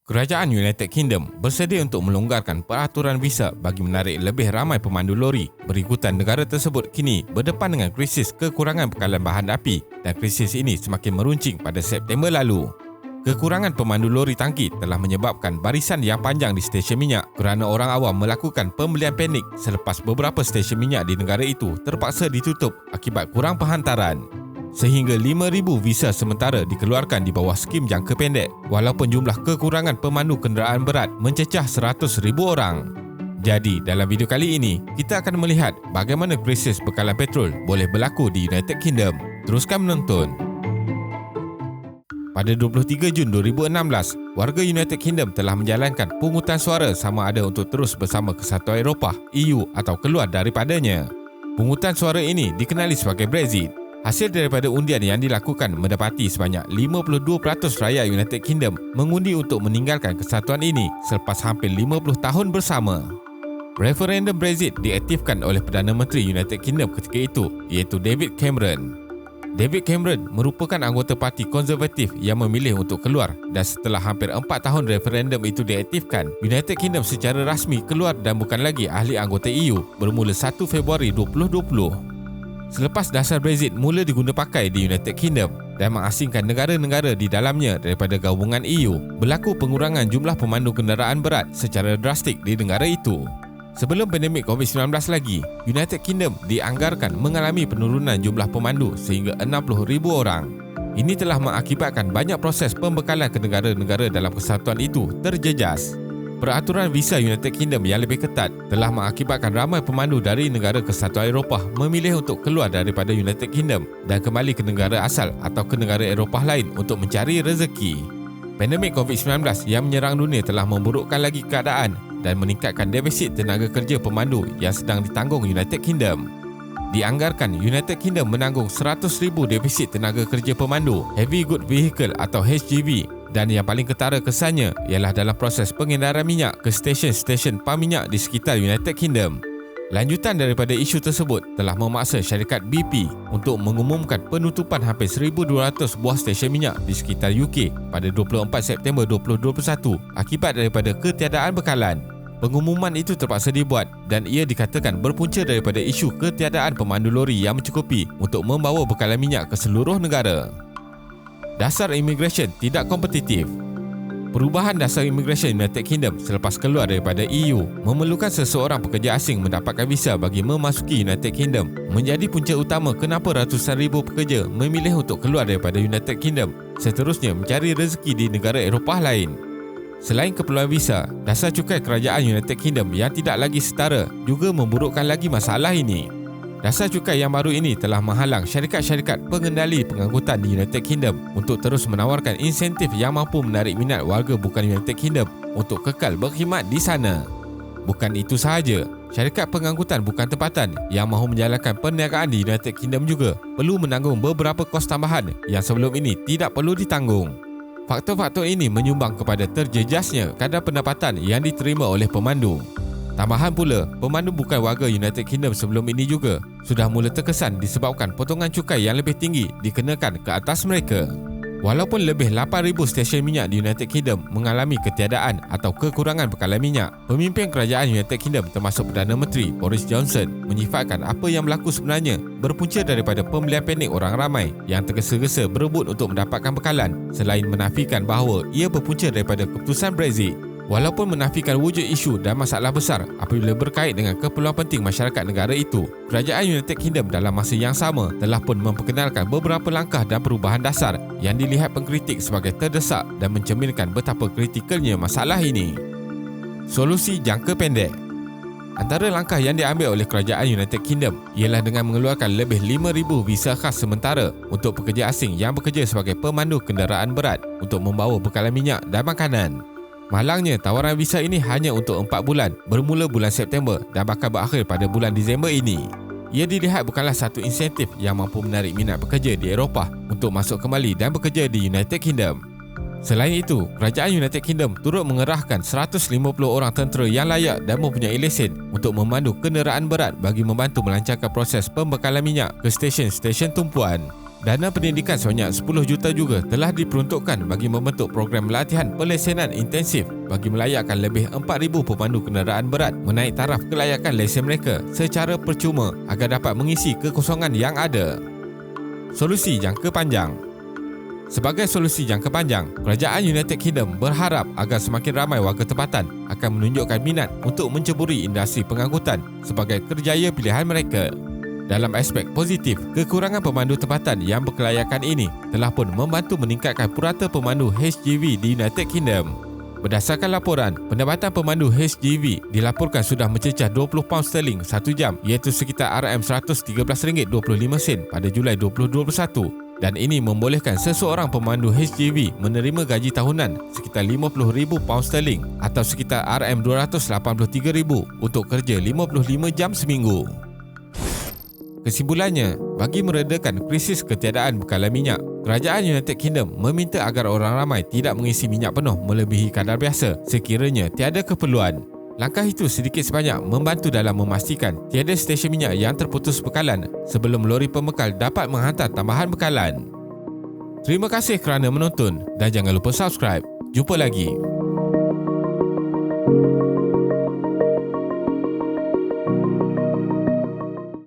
Kerajaan United Kingdom bersedia untuk melonggarkan peraturan visa bagi menarik lebih ramai pemandu lori berikutan negara tersebut kini berdepan dengan krisis kekurangan bekalan bahan api dan krisis ini semakin meruncing pada September lalu. Kekurangan pemandu lori tangki telah menyebabkan barisan yang panjang di stesen minyak kerana orang awam melakukan pembelian panik selepas beberapa stesen minyak di negara itu terpaksa ditutup akibat kurang penghantaran. Sehingga 5,000 visa sementara dikeluarkan di bawah skim jangka pendek walaupun jumlah kekurangan pemandu kenderaan berat mencecah 100,000 orang. Jadi, dalam video kali ini, kita akan melihat bagaimana krisis bekalan petrol boleh berlaku di United Kingdom. Teruskan menonton. Pada 23 Jun 2016, warga United Kingdom telah menjalankan pungutan suara sama ada untuk terus bersama Kesatuan Eropah, EU atau keluar daripadanya. Pungutan suara ini dikenali sebagai Brexit. Hasil daripada undian yang dilakukan mendapati sebanyak 52% rakyat United Kingdom mengundi untuk meninggalkan kesatuan ini selepas hampir 50 tahun bersama. Referendum Brexit diaktifkan oleh Perdana Menteri United Kingdom ketika itu, iaitu David Cameron. David Cameron merupakan anggota Parti Konservatif yang memilih untuk keluar dan setelah hampir 4 tahun referendum itu diaktifkan, United Kingdom secara rasmi keluar dan bukan lagi ahli anggota EU bermula 1 Februari 2020. Selepas dasar Brexit mula diguna pakai di United Kingdom dan mengasingkan negara-negara di dalamnya daripada gabungan EU, berlaku pengurangan jumlah pemandu kenderaan berat secara drastik di negara itu. Sebelum pandemik COVID-19 lagi, United Kingdom dianggarkan mengalami penurunan jumlah pemandu sehingga 60,000 orang. Ini telah mengakibatkan banyak proses pembekalan ke negara-negara dalam kesatuan itu terjejas. Peraturan visa United Kingdom yang lebih ketat telah mengakibatkan ramai pemandu dari negara Kesatuan Eropah memilih untuk keluar daripada United Kingdom dan kembali ke negara asal atau ke negara Eropah lain untuk mencari rezeki. Pandemik COVID-19 yang menyerang dunia telah memburukkan lagi keadaan dan meningkatkan defisit tenaga kerja pemandu yang sedang ditanggung United Kingdom. Dianggarkan United Kingdom menanggung 100,000 defisit tenaga kerja pemandu Heavy Good Vehicle atau HGV. Dan yang paling ketara kesannya ialah dalam proses pengedaran minyak ke stesen-stesen pam minyak di sekitar United Kingdom. Lanjutan daripada isu tersebut telah memaksa syarikat BP untuk mengumumkan penutupan hampir 1,200 buah stesen minyak di sekitar UK pada 24 September 2021 akibat daripada ketiadaan bekalan. Pengumuman itu terpaksa dibuat dan ia dikatakan berpunca daripada isu ketiadaan pemandu lori yang mencukupi untuk membawa bekalan minyak ke seluruh negara. Dasar imigresen tidak kompetitif. Perubahan dasar imigresen United Kingdom selepas keluar daripada EU memerlukan seseorang pekerja asing mendapatkan visa bagi memasuki United Kingdom menjadi punca utama kenapa ratusan ribu pekerja memilih untuk keluar daripada United Kingdom seterusnya mencari rezeki di negara Eropah lain. Selain keperluan visa, dasar cukai kerajaan United Kingdom yang tidak lagi setara juga memburukkan lagi masalah ini. Dasar cukai yang baru ini telah menghalang syarikat-syarikat pengendali pengangkutan di United Kingdom untuk terus menawarkan insentif yang mampu menarik minat warga bukan United Kingdom untuk kekal berkhidmat di sana. Bukan itu sahaja, syarikat pengangkutan bukan tempatan yang mahu menjalankan perniagaan di United Kingdom juga perlu menanggung beberapa kos tambahan yang sebelum ini tidak perlu ditanggung. Faktor-faktor ini menyumbang kepada terjejasnya kadar pendapatan yang diterima oleh pemandu. Tambahan pula, pemandu bukan warga United Kingdom sebelum ini juga sudah mula terkesan disebabkan potongan cukai yang lebih tinggi dikenakan ke atas mereka. Walaupun lebih 8,000 stesen minyak di United Kingdom mengalami ketiadaan atau kekurangan bekalan minyak, pemimpin kerajaan United Kingdom termasuk Perdana Menteri Boris Johnson menyifatkan apa yang berlaku sebenarnya berpunca daripada pembelian panik orang ramai yang tergesa-gesa berebut untuk mendapatkan bekalan selain menafikan bahawa ia berpunca daripada keputusan Brexit. Walaupun menafikan wujud isu dan masalah besar apabila berkait dengan keperluan penting masyarakat negara itu, kerajaan United Kingdom dalam masa yang sama telah pun memperkenalkan beberapa langkah dan perubahan dasar yang dilihat pengkritik sebagai terdesak dan mencerminkan betapa kritikalnya masalah ini. Solusi jangka pendek. Antara langkah yang diambil oleh kerajaan United Kingdom ialah dengan mengeluarkan lebih 5,000 visa khas sementara untuk pekerja asing yang bekerja sebagai pemandu kenderaan berat untuk membawa bekalan minyak dan makanan. Malangnya, tawaran visa ini hanya untuk 4 bulan bermula bulan September dan bakal berakhir pada bulan Disember ini. Ia dilihat bukanlah satu insentif yang mampu menarik minat pekerja di Eropah untuk masuk kembali dan bekerja di United Kingdom. Selain itu, kerajaan United Kingdom turut mengerahkan 150 orang tentera yang layak dan mempunyai lesen untuk memandu kenderaan berat bagi membantu melancarkan proses pembekalan minyak ke stesen-stesen tumpuan. Dana pendidikan sebanyak 10 juta juga telah diperuntukkan bagi membentuk program latihan pelesenan intensif bagi melayakkan lebih 4,000 pemandu kenderaan berat menaik taraf kelayakan lesen mereka secara percuma agar dapat mengisi kekosongan yang ada. Solusi jangka panjang. Sebagai solusi jangka panjang, Kerajaan United Kingdom berharap agar semakin ramai warga tempatan akan menunjukkan minat untuk menceburi industri pengangkutan sebagai kerjaya pilihan mereka. Dalam aspek positif, kekurangan pemandu tempatan yang berkelayakan ini telah pun membantu meningkatkan purata pemandu HGV di United Kingdom. Berdasarkan laporan, pendapatan pemandu HGV dilaporkan sudah mencecah £20 satu jam iaitu sekitar RM113.25 pada Julai 2021 dan ini membolehkan seseorang pemandu HGV menerima gaji tahunan sekitar £50,000 atau sekitar RM283,000 untuk kerja 55 jam seminggu. Kesimpulannya, bagi meredakan krisis ketiadaan bekalan minyak, Kerajaan United Kingdom meminta agar orang ramai tidak mengisi minyak penuh melebihi kadar biasa sekiranya tiada keperluan. Langkah itu sedikit sebanyak membantu dalam memastikan tiada stesen minyak yang terputus bekalan sebelum lori pembekal dapat menghantar tambahan bekalan. Terima kasih kerana menonton dan jangan lupa subscribe. Jumpa lagi.